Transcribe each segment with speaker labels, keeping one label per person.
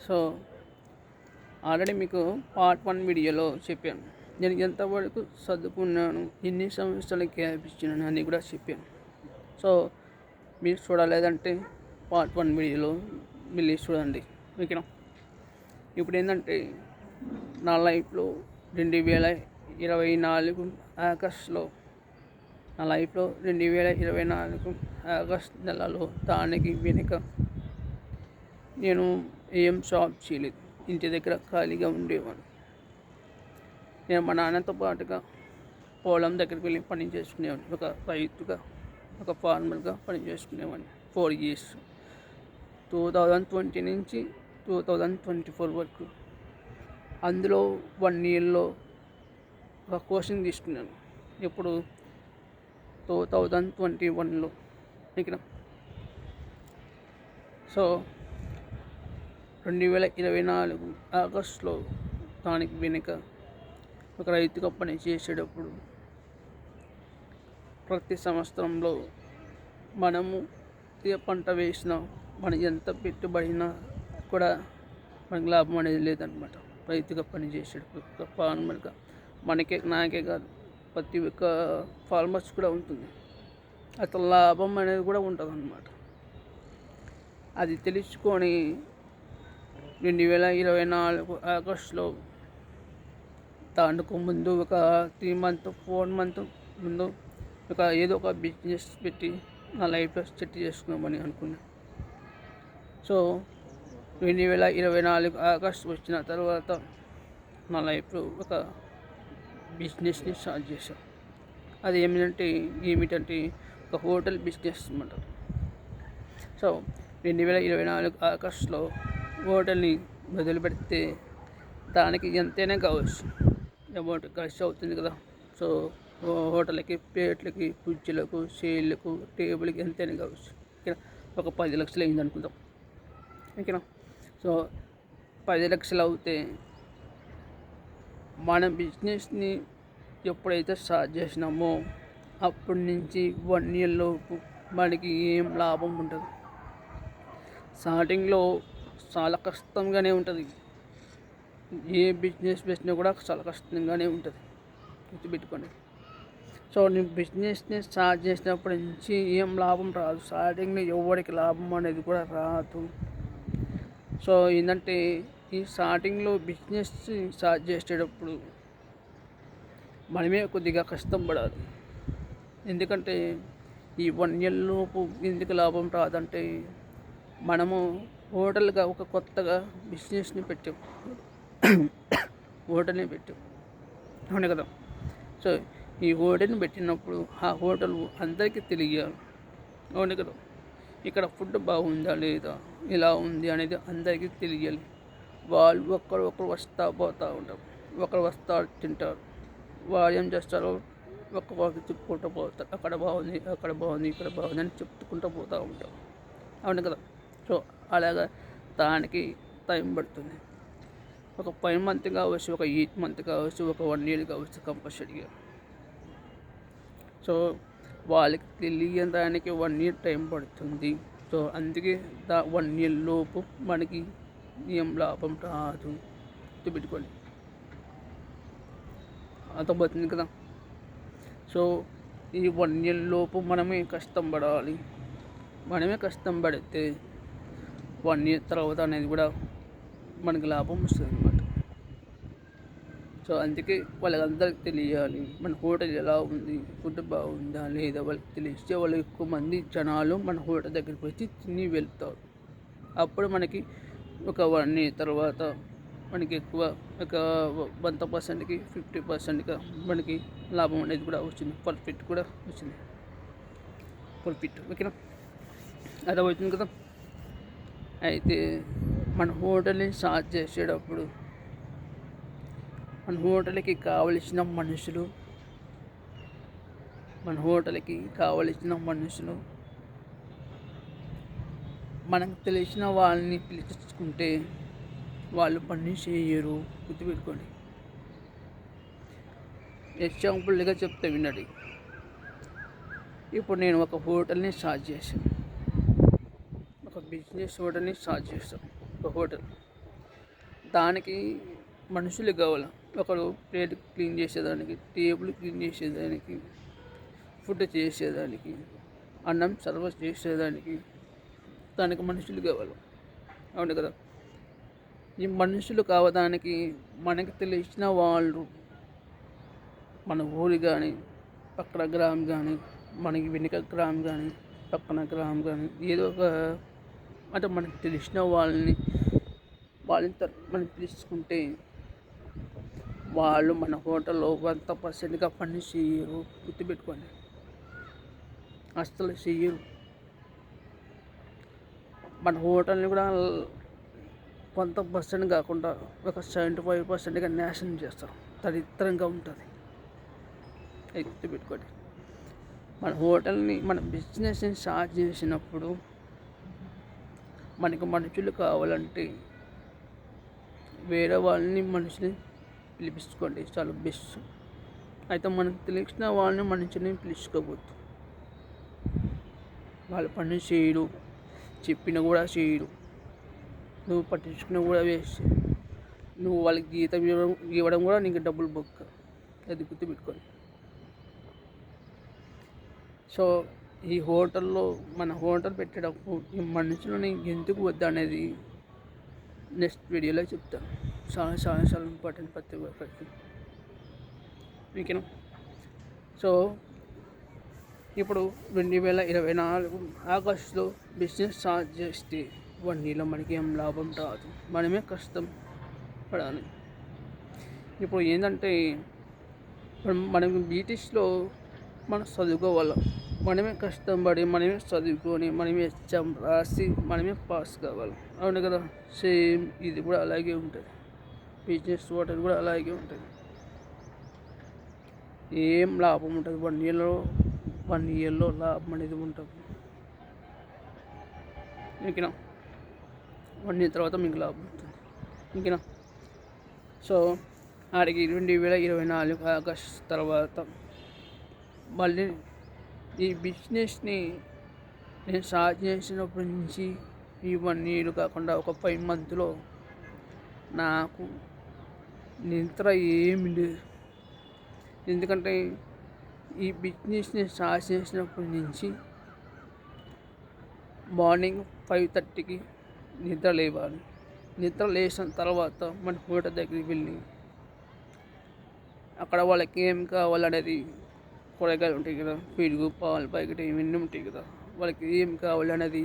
Speaker 1: So already మీకు part 1 వీడియోలో చెప్పాను. నేను ఎంతవరకు చదువుకున్నాను, ఎన్ని సంవత్సరాలు గ్యాప్ ఇచ్చినాను అని కూడా చెప్పాను. సో మీరు చూడలేదంటే పార్ట్ 1 వీడియోలో వెళ్ళి చూడండి. ఓకేనా? ఇప్పుడు ఏంటంటే నా లైఫ్లో 2024 ఆగస్టులో నా లైఫ్లో 2024 ఆగస్ట్ నెలలో దానికి వెనుక నేను ఏం జాబ్ చేయలేదు. ఇంటి దగ్గర ఖాళీగా ఉండేవాడు. నేను మా నాన్నతో పాటుగా పొలం దగ్గరికి వెళ్ళి పని చేసుకునేవాడిని. ఒక రైతుగా, ఒక ఫార్మర్గా పని చేసుకునేవాడిని 4 years, 2020 నుంచి 2024 వరకు. అందులో 1 yearలో ఒక కోచింగ్ తీసుకున్నాను. ఇప్పుడు 2021లో. ఇక్కడ సో 2024 ఆగస్టులో దానికి వెనుక ఒక రైతుగా పని చేసేటప్పుడు ప్రతి సంవత్సరంలో మనము ఏ పంట వేసినా మనం ఎంత పెట్టుబడినా కూడా మనకి లాభం అనేది లేదనమాట. రైతుగా పని చేసేటప్పుడు ఒక ఫార్మర్గా నాకే కాదు, ప్రతి ఒక్క ఫార్మర్స్ కూడా ఉంటుంది. అసలు లాభం అనేది కూడా ఉంటుంది అన్నమాట. అది తెలుసుకొని 2024 ఆగస్టులో దానికి ముందు ఒక 3 months 4 months ముందు ఏదో ఒక బిజినెస్ పెట్టి నా లైఫ్లో సెట్ చేసుకున్నామని అనుకున్నాను. సో 2024 ఆగస్ట్ వచ్చిన తర్వాత నా లైఫ్లో ఒక బిజినెస్ని స్టార్ట్ చేశాను. అది ఏమిటంటే ఒక హోటల్ బిజినెస్ అన్నమాట. సో 2024 ఆగస్టులో హోటల్ని మొదలు పెడితే దానికి ఎంతైనా కావచ్చు, అమౌంట్ ఖర్చు అవుతుంది కదా. సో హోటల్కి, ప్లేట్లకి, కుర్చీలకు, చైర్లకు, టేబుల్కి ఎంతైనా కావచ్చు. ఒక 10 లక్షలు అయింది అనుకుందాం. ఓకేనా? సో 10 లక్షలు అవుతే మన బిజినెస్ని ఎప్పుడైతే స్టార్ట్ చేసినామో అప్పటి నుంచి 1 year లోపు మనకి ఏం లాభం ఉండదు. స్టార్టింగ్లో చాలా కష్టంగానే ఉంటుంది. ఏ బిజినెస్ పెట్టినా కూడా చాలా కష్టంగానే ఉంటుంది, గుర్తుపెట్టుకోండి. సో నేను బిజినెస్ని స్టార్ట్ చేసినప్పటి నుంచి ఏం లాభం రాదు. స్టార్టింగ్లో ఎవరికి లాభం అనేది కూడా రాదు. సో ఏంటంటే ఈ స్టార్టింగ్లో బిజినెస్ స్టార్ట్ చేసేటప్పుడు మనమే కొద్దిగా కష్టం పడాలి. ఎందుకంటే ఈ 1 year లోపు ఎందుకు లాభం రాదంటే మనము హోటల్గా ఒక కొత్తగా బిజినెస్ని పెట్టాం, హోటల్ని పెట్టాం, అవును కదా. సో ఈ హోటల్ని పెట్టినప్పుడు ఆ హోటల్ అందరికీ తెలియాలి, అవును కదా. ఇక్కడ ఫుడ్ బాగుందా లేదా, ఇలా ఉంది అనేది అందరికీ తెలియాలి. వాళ్ళు ఒకరు వస్తూ పోతూ ఉంటారు, ఒకరు వస్తారు తింటారు, వాళ్ళు ఏం చేస్తారు, ఒక్కొక్కరికి చెప్పుకుంటూ పోతారు. అక్కడ బాగుంది, అక్కడ బాగుంది, ఇక్కడ బాగుంది అని చెప్పుకుంటూ పోతూ ఉంటారు, అవును కదా. సో అలాగా దానికి టైం పడుతుంది. ఒక 5 months కావచ్చు, ఒక 8 months కావచ్చు, ఒక 1 year కావచ్చు కంపల్సరీగా. సో వాళ్ళకి తెలియడానికి 1 year టైం పడుతుంది. సో అందుకే 1 year లోపు మనకి ఏం లాభం రాదు, గుర్తుపెట్టుకోండి. అర్థమవుతుంది కదా. సో ఈ 1 year లోపు మనమే కష్టం పడాలి. మనమే కష్టం పడితే 1 year తర్వాత అనేది కూడా మనకి లాభం వస్తుంది అన్నమాట. సో అందుకే వాళ్ళందరికీ తెలియాలి మన హోటల్ ఎలా ఉంది, ఫుడ్ బాగుందా లేదా వాళ్ళకి తెలిస్తే వాళ్ళు ఎక్కువ మంది జనాలు మన హోటల్ దగ్గరికి వచ్చి తిని వెళ్తారు. అప్పుడు మనకి ఒక 1 year తర్వాత మనకి ఎక్కువ ఒక 100%కి 50%గా మనకి లాభం అనేది కూడా వచ్చింది, ప్రాఫిట్ కూడా వచ్చింది, ప్రాఫిట్. ఓకేనా? అది అవుతుంది కదా. అయితే మన హోటల్ని స్టార్ట్ చేసేటప్పుడు మన హోటల్కి కావలసిన మనుషులు మనకు తెలిసిన వాళ్ళని పిలిపించుకుంటే వాళ్ళు పని చేయరు, గుర్తుపెట్టుకోండి. ఎగ్జాంపుల్గా చెప్తే వినండి. ఇప్పుడు నేను ఒక హోటల్ని స్టార్ట్ చేశాను, ఒక బిజినెస్ హోటల్ని స్టార్ట్ చేస్తాను, ఒక హోటల్. దానికి మనుషులు కావాలి. ఒకరు ప్లేట్ క్లీన్ చేసేదానికి, టేబుల్ క్లీన్ చేసేదానికి, ఫుడ్ చేసేదానికి, అన్నం సర్వ్ చేసేదానికి దానికి మనుషులు కావాలి. అవును కదా. ఈ మనుషులు కావడానికి మనకి తెలిసిన వాళ్ళు మన ఊరు కానీ, పక్కన గ్రామం కానీ, మనకి వెనుక గ్రామం కానీ, పక్కన గ్రామం కానీ, ఏదో ఒక అంటే మనకు తెలిసిన వాళ్ళని మనం తీసుకుంటే వాళ్ళు మన హోటల్లో 100%గా పని చేయరు. గుర్తుపెట్టుకోండి, అస్సలు చెయ్యరు. మన హోటల్ని కూడా 100% కాకుండా ఒక 75%గా నాశనం చేస్తారు. దరిద్రంగా ఉంటుంది. అది గుర్తుపెట్టుకోండి. మన హోటల్ని మన బిజినెస్ని స్టార్ట్ చేసినప్పుడు మనకు మనుషులు కావాలంటే వేరే వాళ్ళని మనుషుని పిలిపించుకోండి, చాలా బెస్ట్. అయితే మనకు తెలిసిన వాళ్ళని మనుషుని పిలుచుకోవద్దు. వాళ్ళ పని చేయడు, చెప్పిన కూడా చేయడు, నువ్వు పట్టించుకున్న కూడా వేస్ట్. నువ్వు వాళ్ళకి జీతం ఇవ్వడం కూడా నీకు డబ్బులు బొక్క. అది గుర్తుపెట్టుకోండి. సో ఈ హోటల్లో మన హోటల్ పెట్టేటప్పుడు ఈ మనుషులని ఎందుకు వద్దా అనేది నెక్స్ట్ వీడియోలో చెప్తాను. చాలా చాలా చాలా ఇంపార్టెంట్ ప్రతి ఒక్కరికి. ఓకేనా. సో ఇప్పుడు 2024 ఆగస్టులో బిజినెస్ స్టార్ట్ చేస్తే 1 yearలో మనకి ఏం లాభం రాదు. మనమే కష్టం పడాలి. ఇప్పుడు ఏంటంటే మనం బీటీఎస్లో మనం చదువుకోవాలి. మనమే కష్టపడి, మనమే చదువుకొని, మనమే ఎగ్జామ్ రాసి, మనమే పాస్ కావాలి. అవును కదా. సేమ్ ఇది కూడా అలాగే ఉంటుంది. బిజినెస్ హోటల్ కూడా అలాగే ఉంటుంది. ఏం లాభం ఉంటుంది 1 yearలో లాభం అనేది ఉంటుంది. ఓకేనా. 1 year తర్వాత మీకు లాభం ఉంటుంది. ఓకేనా. సో ఆడికి 2024 ఆగస్ట్ తర్వాత మళ్ళీ ఈ బిజినెస్ని నేను స్టార్ట్ చేసినప్పటి నుంచి ఈ 1 year కాకుండా ఒక 5 monthsలో నాకు నిద్ర ఏమి లేదు. ఎందుకంటే ఈ బిజినెస్ని స్టార్ట్ చేసినప్పటి నుంచి మార్నింగ్ 5:30కి నిద్ర లేవాలి. నిద్ర లేచిన తర్వాత మన హోటల్ దగ్గరికి వెళ్ళి అక్కడ వాళ్ళకి ఏం కావాలనేది, కూరగాయలు ఉంటాయి కదా, పెరుగు, పాలు ప్యాకెట్ ఇవన్నీ ఉంటాయి కదా, వాళ్ళకి ఏం కావాలనేది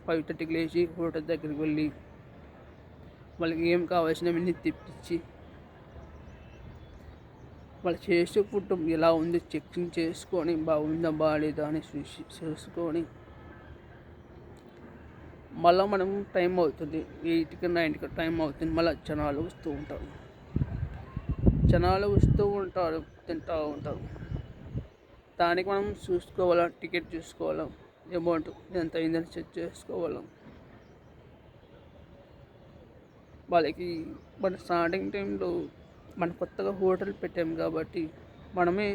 Speaker 1: 5:30కి లేచి హోటల్ దగ్గరికి వెళ్ళి వాళ్ళకి ఏం కావాల్సినవన్నీ తెప్పించి వాళ్ళు చేసే ఫుడ్ ఎలా ఉంది చెకింగ్ చేసుకొని, బాగుందా బాగాలేదా అని చూసుకొని మళ్ళీ మనం టైం అవుతుంది 8కి 9కి టైం అవుతుంది. మళ్ళీ జనాలు వస్తూ ఉంటారు, తింటూ ఉంటారు. దానికి మనం చూసుకోవాలా, టికెట్ చూసుకోవాలా, అమౌంట్ ఎంత అయిందని చెక్ చేసుకోవాలా. వాళ్ళకి మన స్టార్టింగ్ టైంలో మనం కొత్తగా హోటల్ పెట్టాం కాబట్టి మనమే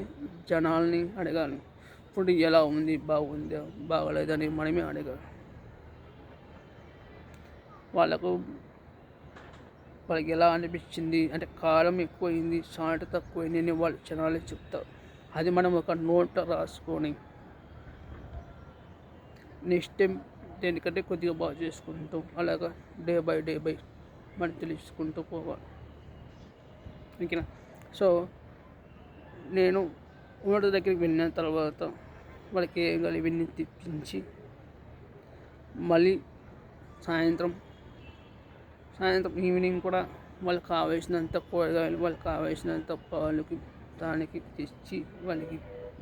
Speaker 1: జనాల్ని అడగాలి. ఫుడ్ ఎలా ఉంది, బాగుందా బాగలేదని మనమే అడగాలి. వాళ్ళకి ఎలా అనిపించింది అంటే కారం ఎక్కువైంది, సాల్ట్ తక్కువైంది అని వాళ్ళు జనాలే చెప్తారు. అది మనం ఒక నోట్ రాసుకొని నెక్స్ట్ టైం దేనికంటే కొద్దిగా బాగా చేసుకుంటాం. అలాగా డే బై మనం తెలుసుకుంటూ పోవాలి. ఓకేనా. సో నేను హోటల్ దగ్గరికి వెళ్ళిన తర్వాత వాళ్ళకి ఏం కావాలి ఇవన్నీ తెప్పించి మళ్ళీ సాయంత్రం ఈవినింగ్ కూడా వాళ్ళకి కావాల్సినంత కూరగాయలు, వాళ్ళకి కావాల్సినంత పాలకి దానికి తెచ్చి వాళ్ళకి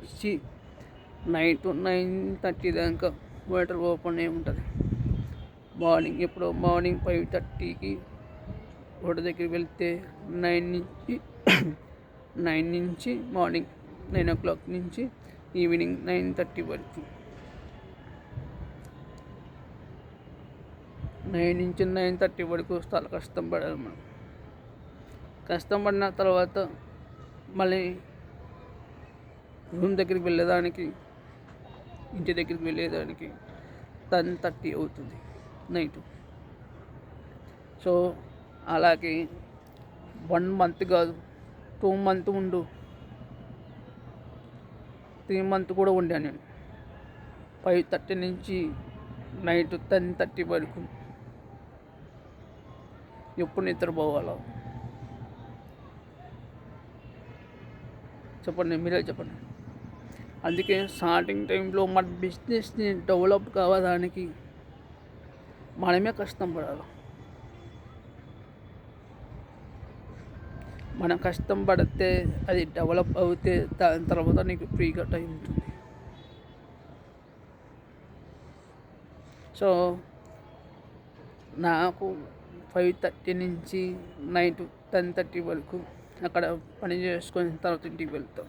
Speaker 1: ఇచ్చి నైట్ 9:30 దాకా హోటల్ ఓపెన్ అయి ఉంటుంది. మార్నింగ్ 5:30కి హోటల్ దగ్గరికి వెళ్తే 9 నుంచి మార్నింగ్ 9 o'clock నుంచి ఈవినింగ్ 9:30 వరకు, 9 నుంచి 9:30 వరకు చాలా కష్టం పడాలి మనం. కష్టం పడిన తర్వాత మళ్ళీ రూమ్ దగ్గరికి వెళ్ళేదానికి, ఇంటి దగ్గరికి వెళ్ళేదానికి 10:30 అవుతుంది నైట్. సో అలాగే 1 మంత్ కాదు, 2 మంత్ ఉండు, 3 మంత్ కూడా ఉండాను నేను. 5:30 నుంచి నైట్ 10:30 వరకు ఎప్పుడు నిద్రపోవాలో చెప్పండి, మీరే చెప్పండి. అందుకే స్టార్టింగ్ టైంలో మన బిజినెస్ని డెవలప్ కావడానికి మనమే కష్టం పడాలి. మనం కష్టం పడితే అది డెవలప్ అవుతే దాని తర్వాత నీకు ఫ్రీగా టైం ఉంటుంది. సో నాకు 5:30 నుంచి నైట్ 10:30 వరకు అక్కడ పని చేసుకొని తర్వాత ఇంటికి వెళ్తాం.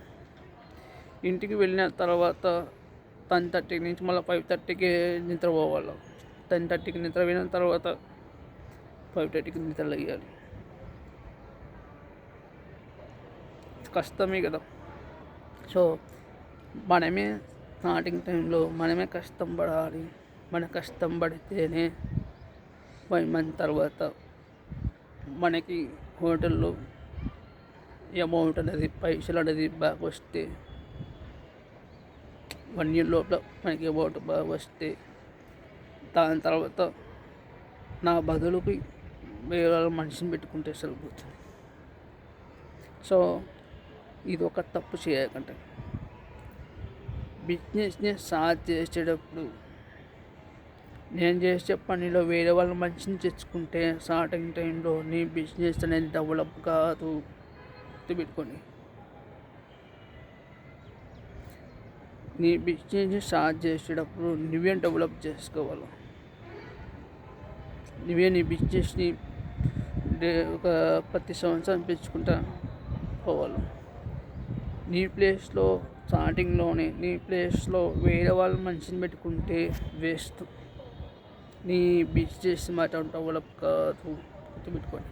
Speaker 1: ఇంటికి వెళ్ళిన తర్వాత 10:30 నుంచి మళ్ళీ 5:30కి నిద్రపోవాలి. 10:30కి నిద్ర పోయిన తర్వాత 5:30కి నిద్ర లేయాలి. కష్టమే కదా. సో మనమే స్టార్టింగ్ టైంలో మనమే కష్టం పడాలి. మనం కష్టం పడితేనే 5 మంత్ తర్వాత మనకి హోటల్లో అమౌంట్ అనేది, పైసలు అనేది బాగా వస్తే, 1 year లోపల మనకి అమౌంట్ బాగా వస్తే దాని తర్వాత నా బదులుకి వేరే మనిషిని పెట్టుకుంటే సరిపోతుంది. సో ఇది ఒక తప్పు చేయకండి. బిజినెస్ని స్టార్ట్ చేసేటప్పుడు నేను చేసే పనిలో వేరే వాళ్ళ మనిషిని తెచ్చుకుంటే స్టార్టింగ్ టైంలో నీ బిజినెస్ అనేది డెవలప్ కాదు. గుర్తుపెట్టుకొని నీ బిజినెస్ని స్టార్ట్ చేసేటప్పుడు నువ్వే డెవలప్ చేసుకోవాలి. నువ్వే నీ బిజినెస్ని ఒక ప్రతి సంవత్సరం పెంచుకుంటా పోవాలి. నీ ప్లేస్లో స్టార్టింగ్లోనే నీ ప్లేస్లో వేరే వాళ్ళ మనిషిని పెట్టుకుంటే వేస్ట్. నీ బిజినెస్ మాత్రం డెవలప్ కాదు. గుర్తుపెట్టుకోండి.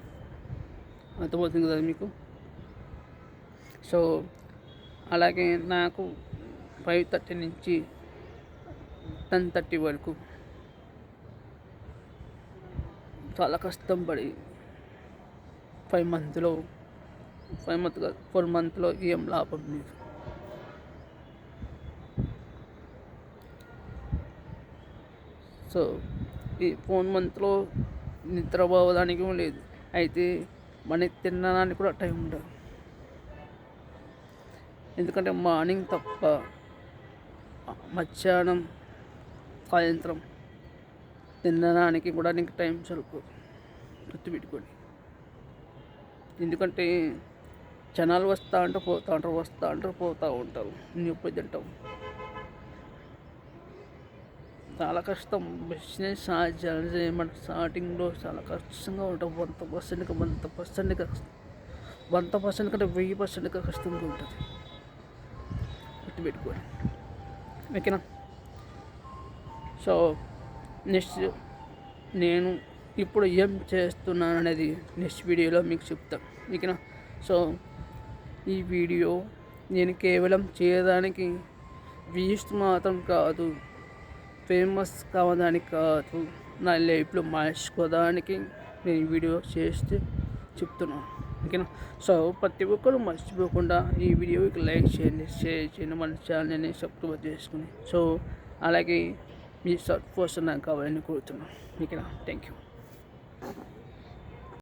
Speaker 1: అర్థమవుతుంది కదా మీకు? సో అలాగే నాకు 5:30 నుంచి 10:30 వరకు చాలా కష్టం పడి 5 మంత్లో 5 మంత్ కాదు 4 మంత్లో ఏం లాభం లేదు. సో ఈ 4 మంత్లో నిద్రపోవడానికి లేదు. అయితే మనకి తినడానికి కూడా టైం ఉండదు. ఎందుకంటే మార్నింగ్ తప్ప మధ్యాహ్నం, సాయంత్రం తినడానికి కూడా నీకు టైం సరిపోదు. గుర్తుపెట్టుకోండి. ఎందుకంటే జనాలు వస్తూ ఉంటారు, పోతూ ఉంటారు, వస్తూ ఉంటారు, పోతూ ఉంటారు. నువ్వు ఎప్పుడు తింటావు? చాలా కష్టం. బిజినెస్ స్టార్ట్ చేయాలంటే మనకు స్టార్టింగ్లో చాలా కష్టంగా ఉంటుంది. 100% కంటే 1000% కష్టంగా ఉంటుంది. గుర్తుపెట్టుకోండి. ఓకేనా? సో నెక్స్ట్ నేను ఇప్పుడు ఏం చేస్తున్నాను అనేది నెక్స్ట్ వీడియోలో మీకు చెప్తాను. ఓకేనా? సో ఈ వీడియో నేను కేవలం చేయడానికి వ్యూస్ మాత్రం కాదు, ఫేమస్ కావడానికి కాదు, నా లైఫ్లో మార్చుకోవడానికి నేను ఈ వీడియో చేస్తే చెప్తున్నాను. ఓకేనా? సో ప్రతి ఒక్కరు మర్చిపోకుండా ఈ వీడియోకి లైక్ చేయండి, షేర్ చేయండి, మన ఛానల్ని సబ్స్క్రైబ్ చేసుకుని. సో అలాగే మీ సపోర్ట్ నాకు కావాలని కోరుతున్నాను. ఓకేనా? Thank you.